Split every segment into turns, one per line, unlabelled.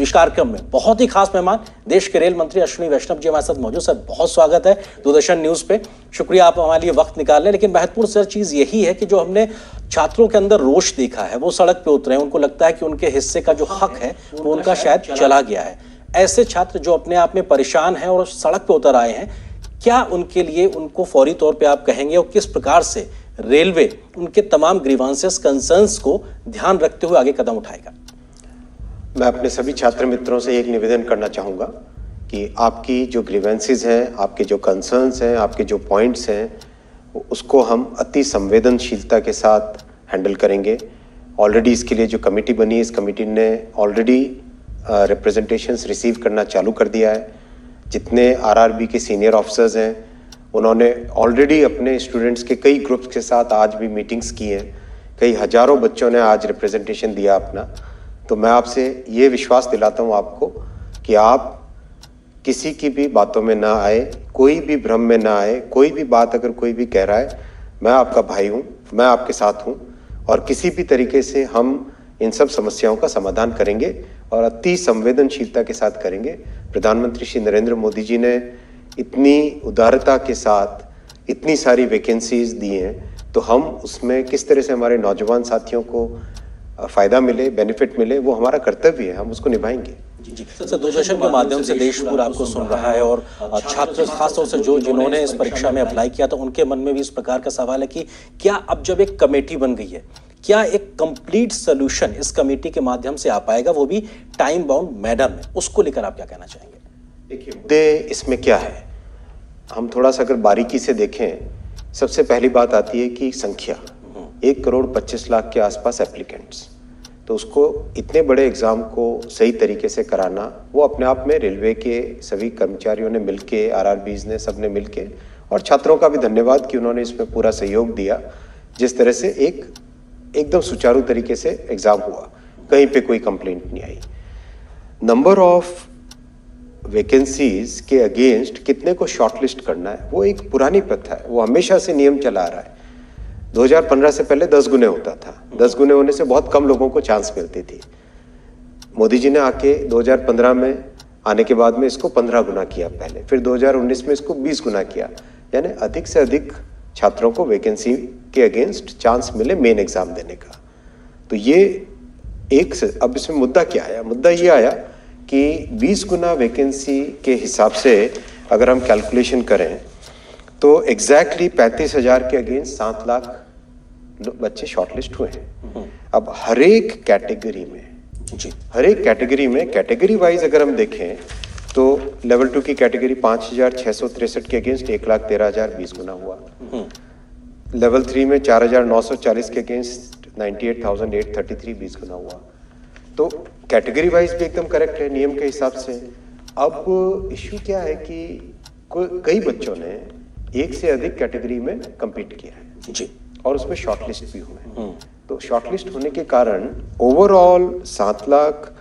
इस कार्यक्रम में बहुत ही खास मेहमान देश के रेल मंत्री अश्विनी वैष्णव जी हमारे साथ मौजूद। सर बहुत स्वागत है दूरदर्शन न्यूज पे, शुक्रिया आप हमारे लिए वक्त निकाल लें। लेकिन महत्वपूर्ण सर चीज यही है कि जो हमने छात्रों के अंदर रोष देखा है, वो सड़क पे उतरे हैं, उनको लगता है कि उनके हिस्से का जो हक है वो उनका शायद चला गया है। ऐसे छात्र जो अपने आप में परेशान हैं और सड़क पे उतर आए हैं, क्या उनके लिए उनको फौरी तौर पे आप कहेंगे और किस प्रकार से रेलवे उनके तमाम ग्रीवांसेस कंसर्न्स को ध्यान रखते हुए आगे कदम उठाएगा?
मैं अपने सभी छात्र मित्रों से एक निवेदन करना चाहूँगा कि आपकी जो ग्रीवेंसेस हैं, आपके जो कंसर्न्स हैं, आपके जो पॉइंट्स हैं, उसको हम अति संवेदनशीलता के साथ हैंडल करेंगे। ऑलरेडी इसके लिए जो कमेटी बनी है, इस कमेटी ने ऑलरेडी रिप्रेजेंटेशंस रिसीव करना चालू कर दिया है। जितने आरआरबी के सीनियर ऑफिसर्स हैं, उन्होंने ऑलरेडी अपने स्टूडेंट्स के कई ग्रुप्स के साथ आज भी मीटिंग्स की हैं। कई हजारों बच्चों ने आज रिप्रेजेंटेशन दिया अपना। तो मैं आपसे ये विश्वास दिलाता हूँ आपको कि आप किसी की भी बातों में ना आए, कोई भी भ्रम में ना आए। कोई भी बात अगर कोई भी कह रहा है, मैं आपका भाई हूँ, मैं आपके साथ हूँ और किसी भी तरीके से हम इन सब समस्याओं का समाधान करेंगे और अति संवेदनशीलता के साथ करेंगे। प्रधानमंत्री श्री नरेंद्र मोदी जी ने इतनी उदारता के साथ इतनी सारी वैकेंसीज दी हैं, तो हम उसमें किस तरह से हमारे नौजवान साथियों को फायदा मिले, बेनिफिट मिले, वो हमारा कर्तव्य है, हम उसको निभाएंगे।
जी सर, दूरदर्शन के माध्यम से देश पूरा आपको सुन रहा है और छात्र खासतौर से जिन्होंने इस परीक्षा में अप्लाई किया था, उनके मन में भी इस प्रकार का सवाल है कि क्या अब जब एक कमेटी बन गई है, क्या एक कंप्लीट सोल्यूशन इस कमेटी के माध्यम से आ पाएगा, वो भी टाइम बाउंड मैनर में? उसको लेकर आप क्या कहना चाहेंगे?
देखिए, मुद्दे इसमें क्या है, हम थोड़ा सा अगर बारीकी से देखें, सबसे पहली बात आती है कि संख्या 1,25,00,000 के आसपास एप्लीकेंट्स, तो उसको इतने बड़े एग्जाम को सही तरीके से कराना, वो अपने आप में रेलवे के सभी कर्मचारियों ने मिलके, आरआरबीज ने, सबने मिलके, और छात्रों का भी धन्यवाद कि उन्होंने इसमें पूरा सहयोग दिया। जिस तरह से एकदम सुचारू तरीके से एग्जाम हुआ, कहीं पे कोई कंप्लेंट नहीं आई। नंबर ऑफ वैकेंसीज के अगेंस्ट कितने को शॉर्टलिस्ट करना है, वो एक पुरानी प्रथा है, वो हमेशा से नियम चला आ रहा है। 2015 से पहले 10 गुने होता था। 10 गुने होने से बहुत कम लोगों को चांस मिलती थी। मोदी जी ने आके 2015 में आने के बाद में इसको 15 गुना किया पहले, फिर 2019 में इसको 20 गुना किया, यानी अधिक से अधिक छात्रों को वैकेंसी के अगेंस्ट चांस मिले मेन एग्जाम देने का। तो ये एक से, अब इसमें मुद्दा क्या आया? मुद्दा ये आया कि 20 गुना वैकेंसी के हिसाब से अगर हम कैलकुलेशन करें तो एग्जैक्टली 35,000 के अगेंस्ट 7 लाख बच्चे शॉर्टलिस्ट हुए हैं। अब हर एक कैटेगरी में कैटेगरी वाइज अगर हम देखें तो लेवल 2 की कैटेगरी 5,663 के अगेंस्ट 1,13,000 20 गुना हुआ। लेवल 3 में 4,940 के अगेंस्ट 98,833 20 गुना हुआ। तो कैटेगरी वाइज भी एकदम करेक्ट है नियम के हिसाब से। अब इश्यू क्या है कि कई बच्चों ने एक से अधिक कैटेगरी में compete किया है
जी,
और उसमें शॉर्टलिस्ट भी हुए हैं। तो शॉर्टलिस्ट होने के कारण ओवरऑल 7 लाख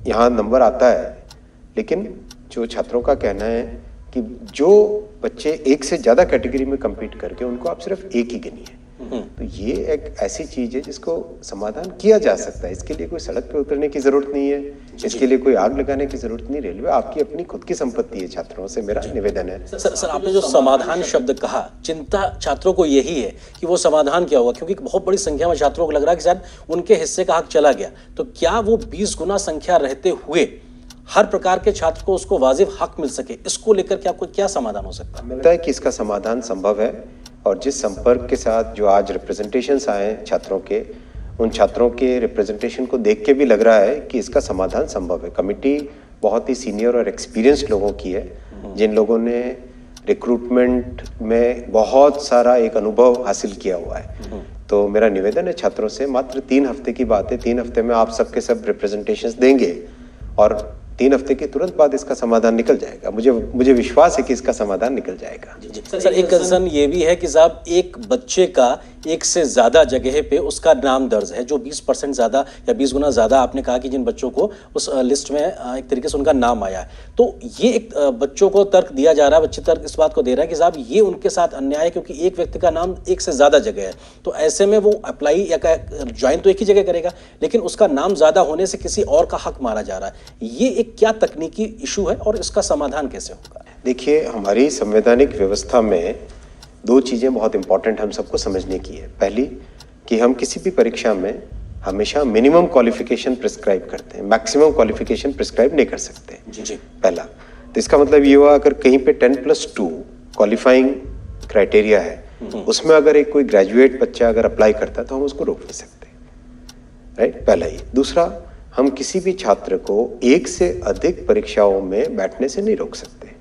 यहाँ नंबर आता है। लेकिन जो छात्रों का कहना है कि जो बच्चे एक से ज्यादा कैटेगरी में compete करके, उनको आप सिर्फ एक ही गिनिए। तो ये एक ऐसी चीज है जिसको समाधान किया जा सकता है। इसके लिए कोई सड़क पे उतरने की जरूरत नहीं है, इसके लिए कोई आग लगाने की जरूरत नहीं। रेलवे आपकी अपनी खुद की संपत्ति है। छात्रों से मेरा निवेदन है।
सर आपने जो समाधान शब्द कहा, चिंता छात्रों को यही है कि वो समाधान क्या होगा, क्योंकि बहुत बड़ी संख्या में छात्रों को लग रहा है कि शायद उनके हिस्से का हक चला गया। तो क्या वो 20 गुना संख्या रहते हुए हर प्रकार के छात्र को उसको वाजिब हक मिल सके, इसको लेकर के आपको क्या समाधान हो सकता है?
मिलता है कि इसका समाधान संभव है, और जिस संपर्क के साथ जो आज रिप्रेजेंटेशंस आए हैं छात्रों के, उन छात्रों के रिप्रेजेंटेशन को देख के भी लग रहा है कि इसका समाधान संभव है। कमेटी बहुत ही सीनियर और एक्सपीरियंस्ड लोगों की है, जिन लोगों ने रिक्रूटमेंट में बहुत सारा एक अनुभव हासिल किया हुआ है। तो मेरा निवेदन है छात्रों से, मात्र 3 हफ्ते की बात है, 3 हफ्ते में आप सबके सब रिप्रेजेंटेशंस देंगे और 3 हफ्ते के तुरंत बाद इसका समाधान निकल जाएगा। मुझे विश्वास है कि इसका समाधान निकल जाएगा।
सर एक कंसर्न ये भी है कि साहब एक बच्चे का एक से ज़्यादा जगह पे उसका नाम दर्ज है, जो 20% ज़्यादा या 20 गुना ज़्यादा आपने कहा कि जिन बच्चों को उस लिस्ट में एक तरीके से उनका नाम आया है। तो ये एक बच्चों को तर्क दिया जा रहा है, बच्चे तर्क इस बात को दे रहा है कि साहब ये उनके साथ अन्याय है, क्योंकि एक व्यक्ति का नाम एक से ज़्यादा जगह है। तो ऐसे में वो अप्लाई या ज्वाइन तो एक ही जगह करेगा, लेकिन उसका नाम ज़्यादा होने से किसी और का हक मारा जा रहा है। ये एक क्या तकनीकी इशू है और इसका समाधान कैसे होगा?
देखिए, हमारी संवैधानिक व्यवस्था में दो चीज़ें बहुत इंपॉर्टेंट हम सबको समझने की है। पहली कि हम किसी भी परीक्षा में हमेशा मिनिमम क्वालिफिकेशन प्रिस्क्राइब करते हैं, मैक्सिमम क्वालिफिकेशन प्रिस्क्राइब नहीं कर सकते।
जी।
पहला तो इसका मतलब ये हुआ, अगर कहीं पे 10+2 क्वालिफाइंग क्राइटेरिया है, उसमें अगर एक कोई ग्रेजुएट बच्चा अगर अप्लाई करता है तो हम उसको रोक नहीं सकते, राइट? पहला ये। दूसरा, हम किसी भी छात्र को एक से अधिक परीक्षाओं में बैठने से नहीं रोक सकते,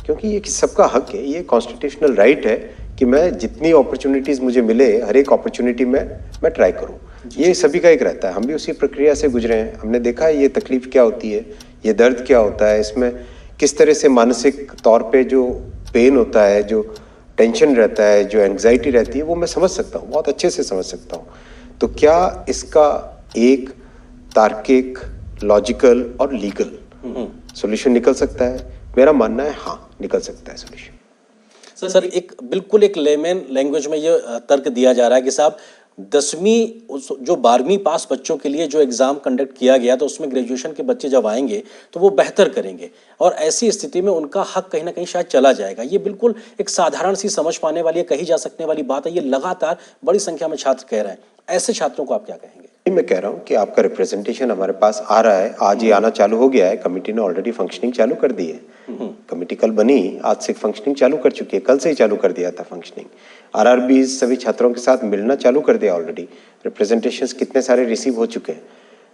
क्योंकि ये सबका हक है, ये कॉन्स्टिट्यूशनल राइट है कि मैं जितनी अपॉर्चुनिटीज मुझे मिले हर एक अपॉर्चुनिटी में मैं ट्राई करूं। ये सभी का एक रहता है, हम भी उसी प्रक्रिया से गुजरे हैं, हमने देखा है ये तकलीफ क्या होती है, ये दर्द क्या होता है, इसमें किस तरह से मानसिक तौर पे जो पेन होता है, जो टेंशन रहता है, जो एंग्जाइटी रहती है, वो मैं समझ सकता हूँ, बहुत अच्छे से समझ सकता हूँ। तो क्या इसका एक तार्किक, लॉजिकल और लीगल सॉल्यूशन निकल सकता है? मेरा मानना है हाँ, निकल सकता है सॉल्यूशन।
सर एक बिल्कुल एक लेमन लैंग्वेज में ये तर्क दिया जा रहा है कि साहब 10वीं जो 12वीं पास बच्चों के लिए जो एग्ज़ाम कंडक्ट किया गया, तो उसमें ग्रेजुएशन के बच्चे जब आएंगे तो वो बेहतर करेंगे, और ऐसी स्थिति में उनका हक कहीं ना कहीं शायद चला जाएगा। ये बिल्कुल एक साधारण सी समझ पाने वाली, कही जा सकने वाली बात है। ये लगातार बड़ी संख्या में छात्र कह रहे हैं, ऐसे छात्रों को आप क्या कहेंगे?
मैं कह रहा हूँ कि आपका रिप्रेजेंटेशन हमारे पास आ रहा है, आज ही आना चालू हो गया है, कमेटी ने ऑलरेडी फंक्शनिंग चालू कर दी है। कमेटी कल बनी, आज से फंक्शनिंग चालू कर चुकी है, कल से ही चालू कर दिया था फंक्शनिंग। आरआरबी सभी छात्रों के साथ मिलना चालू कर दिया ऑलरेडी, रिप्रेजेंटेशंस कितने सारे रिसीव हो चुके हैं,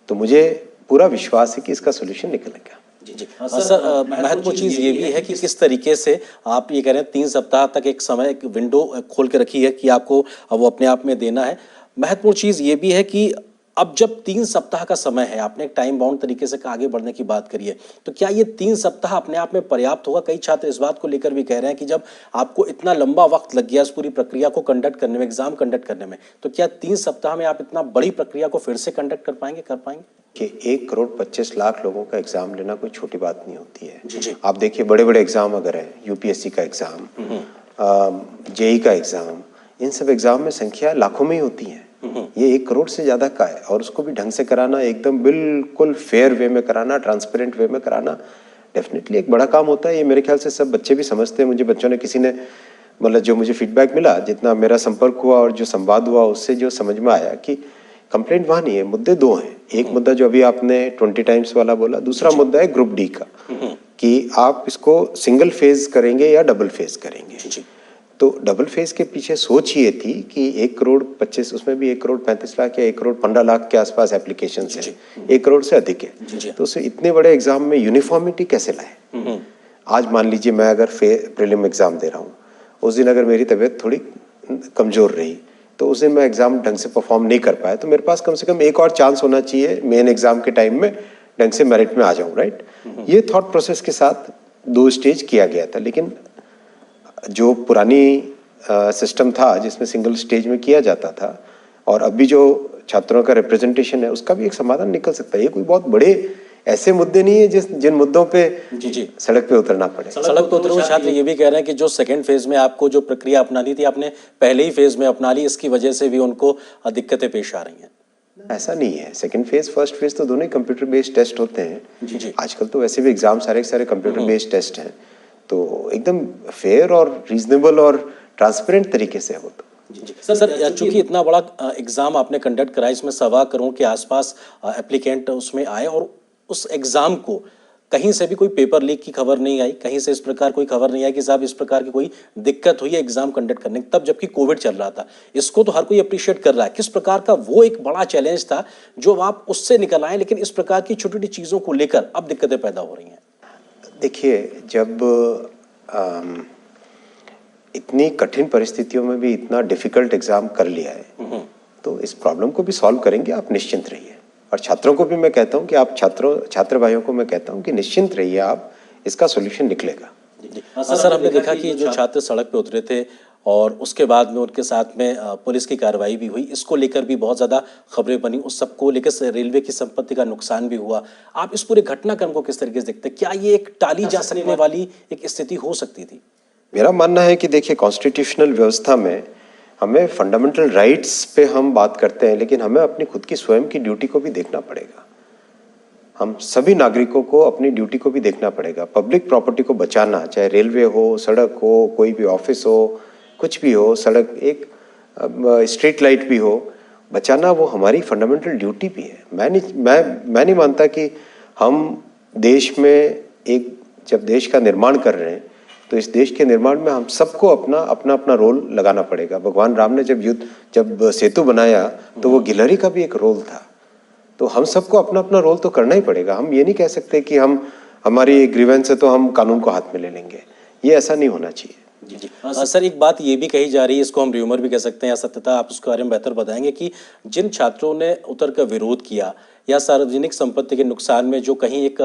तो मुझे पूरा विश्वास है कि इसका सोल्यूशन निकलेगा।
जी। सर महत्वपूर्ण चीज़ ये भी है कि किस तरीके से आप ये कह रहे हैं 3 सप्ताह तक एक समय, एक विंडो खोल के रखी है कि आपको वो अपने आप में देना है। महत्वपूर्ण चीज़ ये भी है कि अब जब 3 सप्ताह का समय है, आपने एक टाइम बाउंड तरीके से आगे बढ़ने की बात करी है, तो क्या ये 3 सप्ताह अपने आप में पर्याप्त होगा? कई छात्र इस बात को लेकर भी कह रहे हैं कि जब आपको इतना लंबा वक्त लग गया इस पूरी प्रक्रिया को कंडक्ट करने में, एग्जाम कंडक्ट करने में, तो क्या 3 सप्ताह में आप इतना बड़ी प्रक्रिया को फिर से कंडक्ट कर पाएंगे?
कि 1,25,00,000 लोगों का एग्जाम लेना कोई छोटी बात नहीं होती है।
जी।
आप देखिए, बड़े बड़े एग्जाम अगर है, यूपीएससी का एग्जाम, जेई का एग्जाम, इन सब एग्जाम में संख्या लाखों में ही होती है। ये 1 करोड़ से ज्यादा का है, और उसको भी ढंग से कराना, एकदम बिल्कुल फेयर वे में कराना, ट्रांसपेरेंट वे में कराना, डेफिनेटली एक बड़ा काम होता है। ये मेरे ख्याल से सब बच्चे भी समझते हैं। मुझे बच्चों ने, किसी ने, मतलब जो मुझे फीडबैक मिला, जितना मेरा संपर्क हुआ और जो संवाद हुआ, उससे जो समझ में आया कि कंप्लेंट वहां नहीं है, मुद्दे दो हैं। एक मुद्दा जो अभी आपने 20 टाइम्स वाला बोला, दूसरा मुद्दा है ग्रुप डी का, कि आप इसको सिंगल फेज करेंगे या डबल फेज करेंगे। तो डबल फेज के पीछे सोच ये थी कि 1,25,00,000, उसमें भी 1,35,00,000 या 1,15,00,000 के आसपास एप्लीकेशन है, 1 करोड़ से अधिक है। तो उसे इतने बड़े एग्जाम में यूनिफॉर्मिटी कैसे लाए? आज मान लीजिए मैं अगर प्रीलिम एग्जाम दे रहा हूँ, उस दिन अगर मेरी तबीयत थोड़ी कमजोर रही, तो उस दिन मैं एग्जाम ढंग से परफॉर्म नहीं कर पाया, तो मेरे पास कम से कम एक और चांस होना चाहिए मेन एग्जाम के टाइम में ढंग से मेरिट में आ जाऊं, राइट? ये थॉट प्रोसेस के साथ 2 स्टेज किया गया था। लेकिन जो पुरानी सिस्टम था जिसमें सिंगल स्टेज में किया जाता था, और अभी जो छात्रों का रिप्रेजेंटेशन है, उसका भी एक समाधान निकल सकता है। ये कोई बहुत बड़े ऐसे मुद्दे नहीं है जिन मुद्दों पे सड़क पे उतरना पड़े।
सड़क पे उतरे हुए छात्र ये भी कह रहे हैं कि जो सेकंड फेज में आपको जो प्रक्रिया अपनानी थी, आपने पहले ही फेज में अपना ली, इसकी वजह से भी उनको दिक्कतें पेश आ रही हैं।
ऐसा नहीं है, सेकंड फेज फर्स्ट फेज तो दोनों ही कंप्यूटर बेस्ड टेस्ट होते हैं। आजकल तो वैसे भी एग्जाम सारे कंप्यूटर बेस्ड टेस्ट हैं, तो एकदम फेयर और रीजनेबल और ट्रांसपेरेंट तरीके से हो। तो
सर चूंकि इतना बड़ा एग्जाम आपने कंडक्ट कराया, इसमें 1.25 करोड़ के आसपास एप्लीकेंट उसमें आए, और उस एग्जाम को कहीं से भी कोई पेपर लीक की खबर नहीं आई, कहीं से इस प्रकार कोई खबर नहीं आई कि साहब इस प्रकार की कोई दिक्कत हुई है एग्जाम कंडक्ट करने, तब जबकि कोविड चल रहा था। इसको तो हर कोई अप्रिशिएट कर रहा है। किस प्रकार का वो एक बड़ा चैलेंज था जो आप उससे निकल आए, लेकिन इस प्रकार की छोटी छोटी चीजों को लेकर अब दिक्कतें पैदा हो रही हैं?
देखिए, जब इतनी कठिन परिस्थितियों में भी इतना डिफिकल्ट एग्जाम कर लिया है, तो इस प्रॉब्लम को भी सॉल्व करेंगे, आप निश्चिंत रहिए। और छात्रों को भी मैं कहता हूं कि आप छात्र भाइयों को मैं कहता हूं कि निश्चिंत रहिए, आप इसका सॉल्यूशन निकलेगा।
सर हमने देखा कि जो छात्र सड़क पे उतरे थे और उसके बाद में उनके साथ में पुलिस की कार्रवाई भी हुई। इसको लेकर भी बहुत ज़्यादा खबरें बनी, उस सबको लेकर रेलवे की संपत्ति का नुकसान भी हुआ। आप इस पूरे घटनाक्रम को किस तरीके से देखते हैं? क्या ये एक टाली जा सकने वाली एक स्थिति हो सकती थी?
मेरा मानना है कि देखिए, कॉन्स्टिट्यूशनल व्यवस्था में हमें फंडामेंटल राइट्स पे हम बात करते हैं, लेकिन हमें अपनी खुद की स्वयं की ड्यूटी को भी देखना पड़ेगा। हम सभी नागरिकों को अपनी ड्यूटी को भी देखना पड़ेगा। पब्लिक प्रॉपर्टी को बचाना, चाहे रेलवे हो, सड़क हो, कोई भी ऑफिस हो, कुछ भी हो, सड़क एक स्ट्रीट लाइट भी हो, बचाना वो हमारी फंडामेंटल ड्यूटी भी है। मैं नहीं मानता कि हम देश में एक जब देश का निर्माण कर रहे हैं तो इस देश के निर्माण में हम सबको अपना अपना रोल लगाना पड़ेगा। भगवान राम ने जब सेतु बनाया तो वो गिलहरी का भी एक रोल था। तो हम सबको अपना अपना रोल तो करना ही पड़ेगा। हम ये नहीं कह सकते कि हमारी ग्रीवेंस है तो हम कानून को हाथ में ले लेंगे। ये ऐसा नहीं होना चाहिए।
जी। सर, एक बात ये भी कही जा रही है, इसको हम र्यूमर भी कह सकते हैं या सत्यता, आप उसके बारे में बेहतर बताएंगे, कि जिन छात्रों ने उतर कर विरोध किया या सार्वजनिक संपत्ति के नुकसान में जो कहीं एक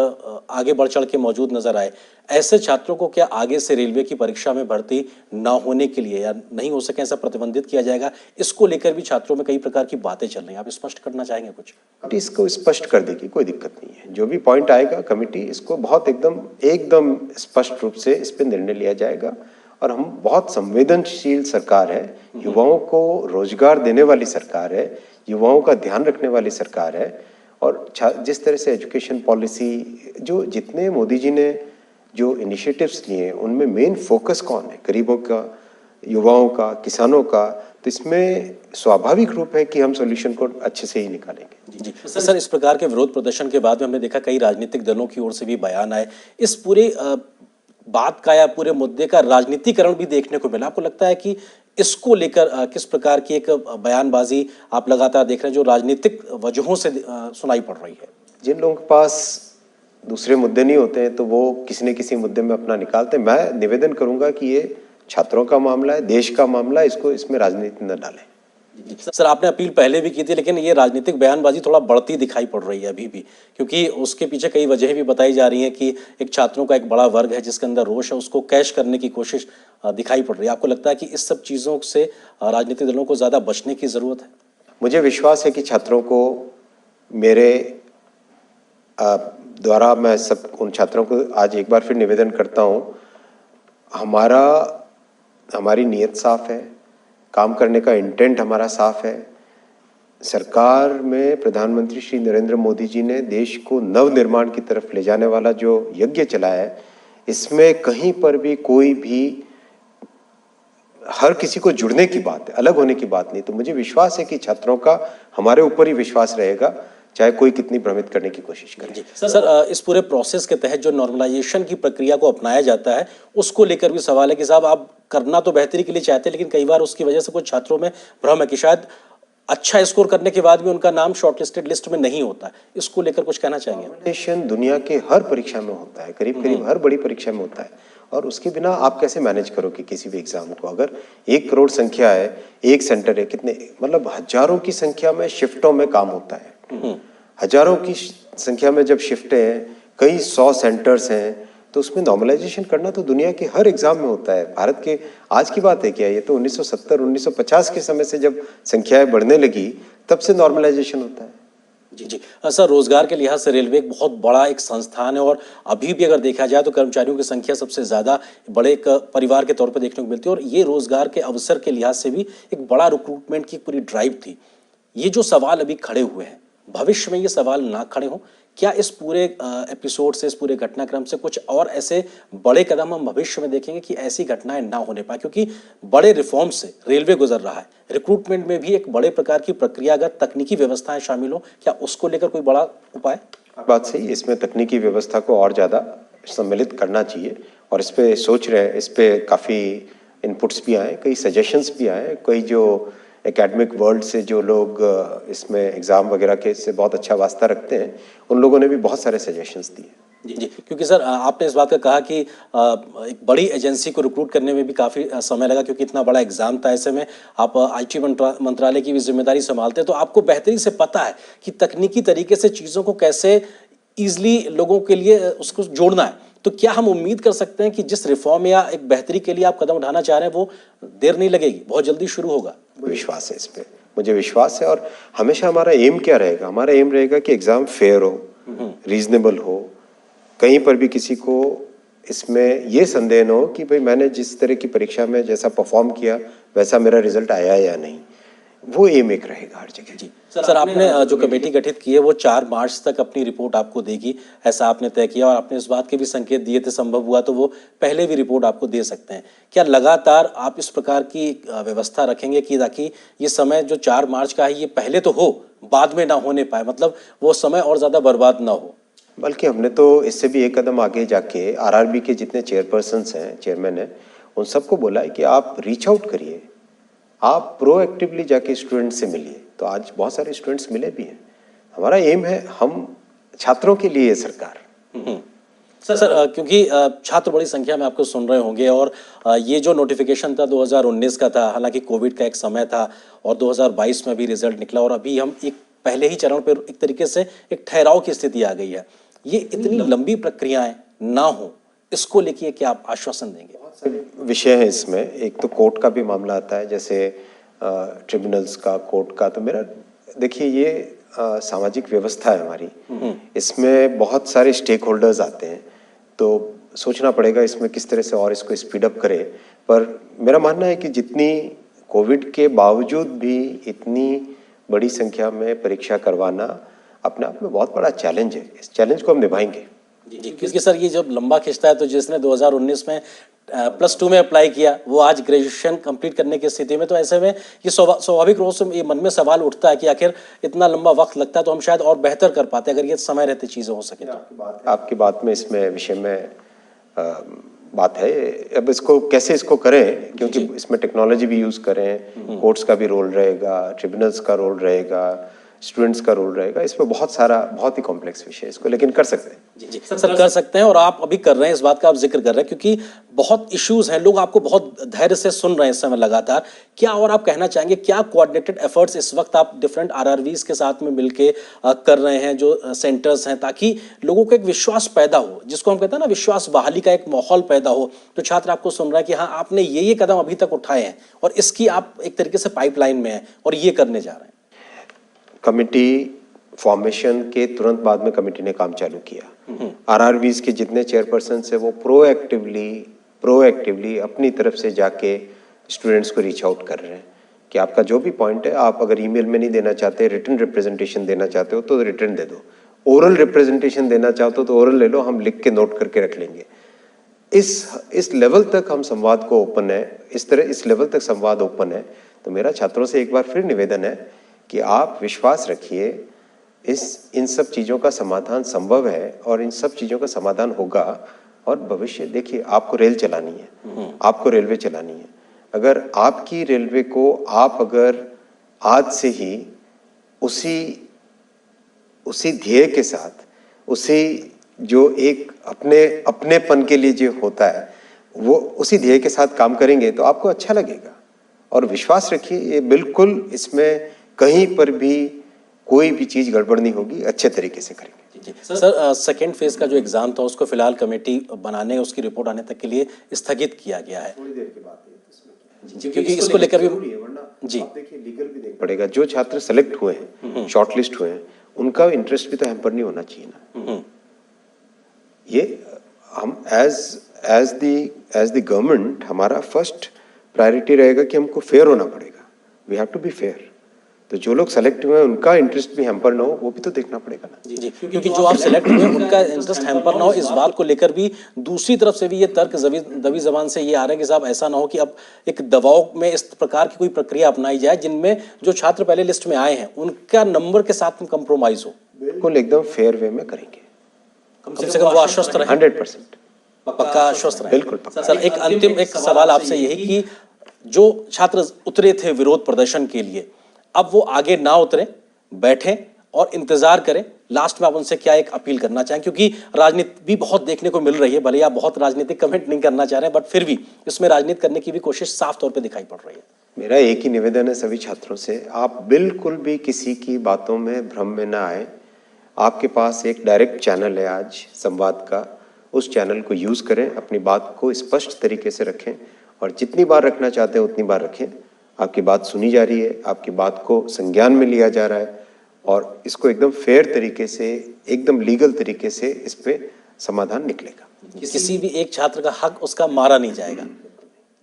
आगे बढ़ चढ़ के मौजूद नजर आए, ऐसे छात्रों को क्या आगे से रेलवे की परीक्षा में भर्ती ना होने के लिए या नहीं हो सके ऐसा प्रतिबंधित किया जाएगा? इसको लेकर भी छात्रों में कई प्रकार की बातें चल रही हैं, आप स्पष्ट करना चाहेंगे कुछ?
इसको स्पष्ट कर देगी, कोई दिक्कत नहीं है। जो भी पॉइंट आएगा कमेटी इसको बहुत एकदम स्पष्ट रूप से इस पर निर्णय लिया जाएगा। और हम बहुत संवेदनशील सरकार है, युवाओं को रोजगार देने वाली सरकार है, युवाओं का ध्यान रखने वाली सरकार है। और जिस तरह से एजुकेशन पॉलिसी, जो जितने मोदी जी ने जो इनिशिएटिव्स लिए उनमें मेन फोकस कौन है? गरीबों का, युवाओं का, किसानों का। तो इसमें स्वाभाविक रूप है कि हम सॉल्यूशन को अच्छे से ही निकालेंगे।
जी सर, इस प्रकार के विरोध प्रदर्शन के बाद में हमने देखा कई राजनीतिक दलों की ओर से भी बयान आए। इस पूरे बात का या पूरे मुद्दे का राजनीतिकरण भी देखने को मिला। आपको लगता है कि इसको लेकर किस प्रकार की एक बयानबाजी आप लगातार देख रहे हैं जो राजनीतिक वजहों से सुनाई पड़ रही है?
जिन लोगों के पास दूसरे मुद्दे नहीं होते हैं तो वो किसी न किसी मुद्दे में अपना निकालते हैं। मैं निवेदन करूंगा कि ये छात्रों का मामला है, देश का मामला है, इसको इसमें राजनीति न डालें।
सर, आपने अपील पहले भी की थी, लेकिन ये राजनीतिक बयानबाजी थोड़ा बढ़ती दिखाई पड़ रही है अभी भी, क्योंकि उसके पीछे कई वजहें भी बताई जा रही हैं कि एक छात्रों का एक बड़ा वर्ग है जिसके अंदर रोष है, उसको कैश करने की कोशिश दिखाई पड़ रही है। आपको लगता है कि इस सब चीज़ों से राजनीतिक दलों को ज़्यादा बचने की ज़रूरत है?
मुझे विश्वास है कि छात्रों को मेरे द्वारा, मैं सब उन छात्रों को आज एक बार फिर निवेदन करता हूँ, हमारी नीयत साफ है, काम करने का इंटेंट हमारा साफ है। सरकार में प्रधानमंत्री श्री नरेंद्र मोदी जी ने देश को नवनिर्माण की तरफ ले जाने वाला जो यज्ञ चलाया है, इसमें कहीं पर भी कोई भी हर किसी को जुड़ने की बात है, अलग होने की बात नहीं। तो मुझे विश्वास है कि छात्रों का हमारे ऊपर ही विश्वास रहेगा, चाहे कोई कितनी भ्रमित करने की कोशिश करे।
सर, इस पूरे प्रोसेस के तहत जो नॉर्मलाइजेशन की प्रक्रिया को अपनाया जाता है, उसको लेकर भी सवाल है कि साहब, आप करना तो बेहतरी के लिए चाहते हैं, लेकिन कई बार उसकी वजह से कुछ छात्रों में भ्रम है कि शायद अच्छा स्कोर करने के बाद भी उनका नाम शॉर्टलिस्टेड लिस्ट में नहीं होता। इसको लेकर कुछ कहना चाहेंगे?
नॉर्मलाइजेशन दुनिया के हर परीक्षा में होता है, करीब हर बड़ी परीक्षा में होता है। और उसके बिना आप कैसे मैनेज करोगे किसी भी एग्जाम को? अगर 1 करोड़ संख्या है, एक सेंटर है, कितने मतलब हजारों की संख्या में शिफ्टों में काम होता है। हजारों की संख्या में जब शिफ्टें हैं, कई 100 सेंटर्स हैं, तो उसमें नॉर्मलाइजेशन करना तो दुनिया के हर एग्जाम में होता है। भारत के आज की बात है क्या? ये तो 1970-1950 के समय से जब संख्याएं बढ़ने लगी तब से नॉर्मलाइजेशन होता है।
जी। सर, रोजगार के लिहाज से रेलवे एक बहुत बड़ा एक संस्थान है और अभी भी अगर देखा जाए तो कर्मचारियों की संख्या सबसे ज़्यादा बड़े एक परिवार के तौर पर देखने को मिलती है और ये रोजगार के अवसर के लिहाज से भी एक बड़ा रिक्रूटमेंट की पूरी ड्राइव थी। ये जो सवाल अभी खड़े हुए हैं, भविष्य में ये सवाल ना खड़े हों, क्या इस पूरे एपिसोड से, इस पूरे घटनाक्रम से कुछ और ऐसे बड़े कदम हम भविष्य में देखेंगे कि ऐसी घटनाएं ना होने पाए? क्योंकि बड़े रिफॉर्म से रेलवे गुजर रहा है, रिक्रूटमेंट में भी एक बड़े प्रकार की प्रक्रियागत तकनीकी व्यवस्थाएं शामिल हो, क्या उसको लेकर कोई बड़ा उपाय?
बात सही, इसमें तकनीकी व्यवस्था को और ज़्यादा सम्मिलित करना चाहिए और इस पे सोच रहे हैं। इस पे काफ़ी इनपुट्स भी आए, कई सजेशंस भी आए, कई जो एकेडमिक वर्ल्ड से जो लोग इसमें एग्ज़ाम वगैरह के से बहुत अच्छा वास्ता रखते हैं, उन लोगों ने भी बहुत सारे सजेशंस दिए।
जी, क्योंकि सर आपने इस बात का कहा कि एक बड़ी एजेंसी को रिक्रूट करने में भी काफ़ी समय लगा, क्योंकि इतना बड़ा एग्जाम था। ऐसे में आप आईटी मंत्रालय की भी जिम्मेदारी संभालते हैं, तो आपको बेहतरी से पता है कि तकनीकी तरीके से चीज़ों को कैसे ईजिली लोगों के लिए उसको जोड़ना है। तो क्या हम उम्मीद कर सकते हैं कि जिस रिफॉर्म या एक बेहतरी के लिए आप कदम उठाना चाह रहे हैं वो देर नहीं लगेगी, बहुत जल्दी शुरू होगा?
विश्वास है इस पे, मुझे विश्वास है। और हमेशा हमारा एम क्या रहेगा? हमारा एम रहेगा कि एग्जाम फेयर हो, रीजनेबल हो, कहीं पर भी किसी को इसमें ये संदेह न हो कि भाई मैंने जिस तरह की परीक्षा में जैसा परफॉर्म किया वैसा मेरा रिजल्ट आया या नहीं। वो एम एक रहेगा हर जगह।
जी सर, आपने जो कमेटी गठित की है वो 4 मार्च तक अपनी रिपोर्ट आपको देगी, ऐसा आपने तय किया, और आपने इस बात के भी संकेत दिए थे संभव हुआ तो वो पहले भी रिपोर्ट आपको दे सकते हैं। क्या लगातार आप इस प्रकार की व्यवस्था रखेंगे कि ताकि ये समय जो 4 मार्च का है ये पहले तो हो, बाद में ना होने पाए, मतलब वो समय और ज़्यादा बर्बाद ना हो?
बल्कि हमने तो इससे भी एक कदम आगे जाके आरआरबी के जितने चेयरपर्सन्स हैं, चेयरमैन हैं, उन सबको बोला है कि आप रीच आउट करिए, आप प्रोएक्टिवली जाके स्टूडेंट से मिलिए। तो आज बहुत सारे स्टूडेंट्स मिले भी हैं। हमारा एम है, हम छात्रों के लिए सरकार।
सर क्योंकि छात्र बड़ी संख्या में आपको सुन रहे होंगे, और ये जो नोटिफिकेशन था 2019 का था, हालांकि कोविड का एक समय था, और 2022 में भी रिजल्ट निकला, और अभी हम एक पहले ही चरण पर एक तरीके से एक ठहराव की स्थिति आ गई है। ये इतनी लंबी प्रक्रियाएं ना हो, इसको लेके क्या आप आश्वासन देंगे?
बहुत सारे विषय हैं इसमें। एक तो कोर्ट का भी मामला आता है, जैसे ट्रिब्यूनल्स का, कोर्ट का। तो मेरा देखिए, ये सामाजिक व्यवस्था है हमारी, इसमें बहुत सारे स्टेक होल्डर्स आते हैं, तो सोचना पड़ेगा इसमें किस तरह से और इसको स्पीड अप करें। पर मेरा मानना है कि जितनी कोविड के बावजूद भी इतनी बड़ी संख्या में परीक्षा करवाना अपने आप में बहुत बड़ा चैलेंज है। इस चैलेंज को हम निभाएंगे।
जी, क्योंकि सर ये जब लंबा खिंचता है तो जिसने 2019 में +2 में अप्लाई किया वो आज ग्रेजुएशन कंप्लीट करने की स्थिति में, तो ऐसे में ये स्वाभाविक रूप से ये मन में सवाल उठता है कि आखिर इतना लंबा वक्त लगता है तो हम शायद और बेहतर कर पाते अगर ये समय रहते चीज़ें हो सके तो।
आपकी बात में इसमें विषय में बात है। अब इसको कैसे इसको करें, क्योंकि इसमें टेक्नोलॉजी भी यूज़ करें, कोर्ट्स का भी रोल रहेगा, ट्रिब्यूनल्स का रोल रहेगा, स्टूडेंट्स का रोल रहेगा। इसमें बहुत ही कॉम्प्लेक्स विषय है इसको, लेकिन कर सकते हैं।
जी सर, कर सकते हैं, और आप अभी कर रहे हैं, इस बात का आप जिक्र कर रहे हैं क्योंकि बहुत इश्यूज हैं, लोग आपको बहुत धैर्य से सुन रहे हैं इस समय लगातार। क्या और आप कहना चाहेंगे, क्या कोऑर्डिनेटेड एफर्ट्स इस वक्त आप डिफरेंट आरआरवीज के साथ में मिलके कर रहे हैं, जो सेंटर्स हैं, ताकि लोगों को एक विश्वास पैदा हो, जिसको हम कहते हैं ना विश्वास बहाली का एक माहौल पैदा हो, तो छात्र आपको सुन रहा है कि हाँ आपने ये कदम अभी तक उठाए हैं और इसकी आप एक तरीके से पाइपलाइन में हैं और ये करने जा रहे हैं?
कमिटी फॉर्मेशन के तुरंत बाद में कमेटी ने काम चालू किया। आरआरवीज के जितने चेयरपर्सन है वो प्रोएक्टिवली अपनी तरफ से जाके स्टूडेंट्स को रीच आउट कर रहे हैं कि आपका जो भी पॉइंट है, आप अगर ईमेल में नहीं देना चाहते, रिटन रिप्रेजेंटेशन देना चाहते हो तो रिटन दे दो, ओरल रिप्रेजेंटेशन देना चाहते हो तो ओरल ले लो, हम लिख के नोट करके रख लेंगे। इस लेवल तक हम संवाद को ओपन है, इस लेवल तक संवाद ओपन है। तो मेरा छात्रों से एक बार फिर निवेदन है कि आप विश्वास रखिए, इन सब चीज़ों का समाधान संभव है और इन सब चीज़ों का समाधान होगा। और भविष्य देखिए, आपको रेल चलानी है, आपको रेलवे चलानी है। अगर आपकी रेलवे को आप अगर आज से ही उसी ध्येय के साथ, उसी जो एक अपनेपन के लिए जो होता है, वो उसी ध्येय के साथ काम करेंगे तो आपको अच्छा लगेगा। और विश्वास रखिए, ये बिल्कुल इसमें कहीं पर भी कोई भी चीज गड़बड़ नहीं होगी, अच्छे तरीके से करेंगे।
सर सेकेंड फेज का जो एग्जाम था उसको फिलहाल कमेटी बनाने, उसकी रिपोर्ट आने तक के लिए स्थगित किया गया है।
थोड़ी देर के बाद
क्योंकि इसको लेकर भी जी
देखिए लीगल भी देखना पड़ेगा। जो छात्र सेलेक्ट हुए हैं, शॉर्टलिस्ट हुए हैं, उनका इंटरेस्ट भी तो हैम्पर नहीं होना चाहिए ना। ये हम एज द गवर्नमेंट, हमारा फर्स्ट प्रायोरिटी रहेगा कि हमको फेयर होना पड़ेगा। We have to be fair. तो जो लोग सेलेक्ट हुए हैं उनका इंटरेस्ट भी हैम्पर ना हो, वो भी तो देखना पड़ेगा ना।
जी, क्योंकि जो आप सेलेक्ट हुए उनका इंटरेस्ट हैम्पर ना हो, इस बात को लेकर भी दूसरी तरफ से भी ये तर्क दबी जबान से ये आ रहा है कि साहब ऐसा ना हो कि अब एक दबाव में इस प्रकार की कोई प्रक्रिया अपनाई जाए जिनमें जो छात्र पहले लिस्ट में आए हैं उनका नंबर के साथ में कंप्रोमाइज हो।
बिल्कुल एकदम फेयर वे में करेंगे,
कम से कम वो आश्वस्त रहे।
100%
पक्का आश्वस्त रहे।
बिल्कुल।
सर एक अंतिम एक सवाल आपसे यही कि जो छात्र उतरे थे विरोध प्रदर्शन के लिए, अब वो आगे ना उतरे, बैठें और इंतजार करें, लास्ट में आप उनसे क्या एक अपील करना चाहें? क्योंकि राजनीति भी बहुत देखने को मिल रही है, भले आप बहुत राजनीतिक कमेंट नहीं करना चाह रहे हैं, बट फिर भी इसमें राजनीति करने की भी कोशिश साफ तौर पे दिखाई पड़ रही है।
मेरा एक ही निवेदन है सभी छात्रों से, आप बिल्कुल भी किसी की बातों में भ्रम में ना आए। आपके पास एक डायरेक्ट चैनल है आज संवाद का, उस चैनल को यूज़ करें, अपनी बात को स्पष्ट तरीके से रखें और जितनी बार रखना चाहते हैं उतनी बार रखें। आपकी बात सुनी जा रही है, आपकी बात को संज्ञान में लिया जा रहा है और इसको एकदम फेयर तरीके से, एकदम लीगल तरीके से इस पे समाधान निकलेगा।
किसी भी एक छात्र का हक उसका मारा नहीं जाएगा।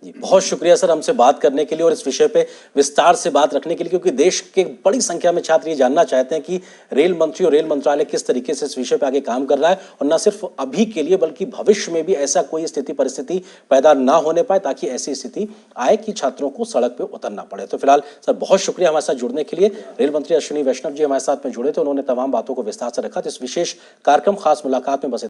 जी, बहुत शुक्रिया सर हमसे बात करने के लिए और इस विषय पे विस्तार से बात रखने के लिए, क्योंकि देश के बड़ी संख्या में छात्र ये जानना चाहते हैं कि रेल मंत्री और रेल मंत्रालय किस तरीके से इस विषय पे आगे काम कर रहा है और न सिर्फ अभी के लिए बल्कि भविष्य में भी ऐसा कोई स्थिति परिस्थिति पैदा ना होने पाए, ताकि ऐसी स्थिति आए कि छात्रों को सड़क पे उतरना पड़े। तो फिलहाल सर बहुत शुक्रिया हमारे साथ जुड़ने के लिए। रेल मंत्री अश्विनी वैष्णव जी हमारे साथ में जुड़े थे, उन्होंने तमाम बातों को विस्तार से रखा। तो इस विशेष कार्यक्रम खास मुलाकात में बस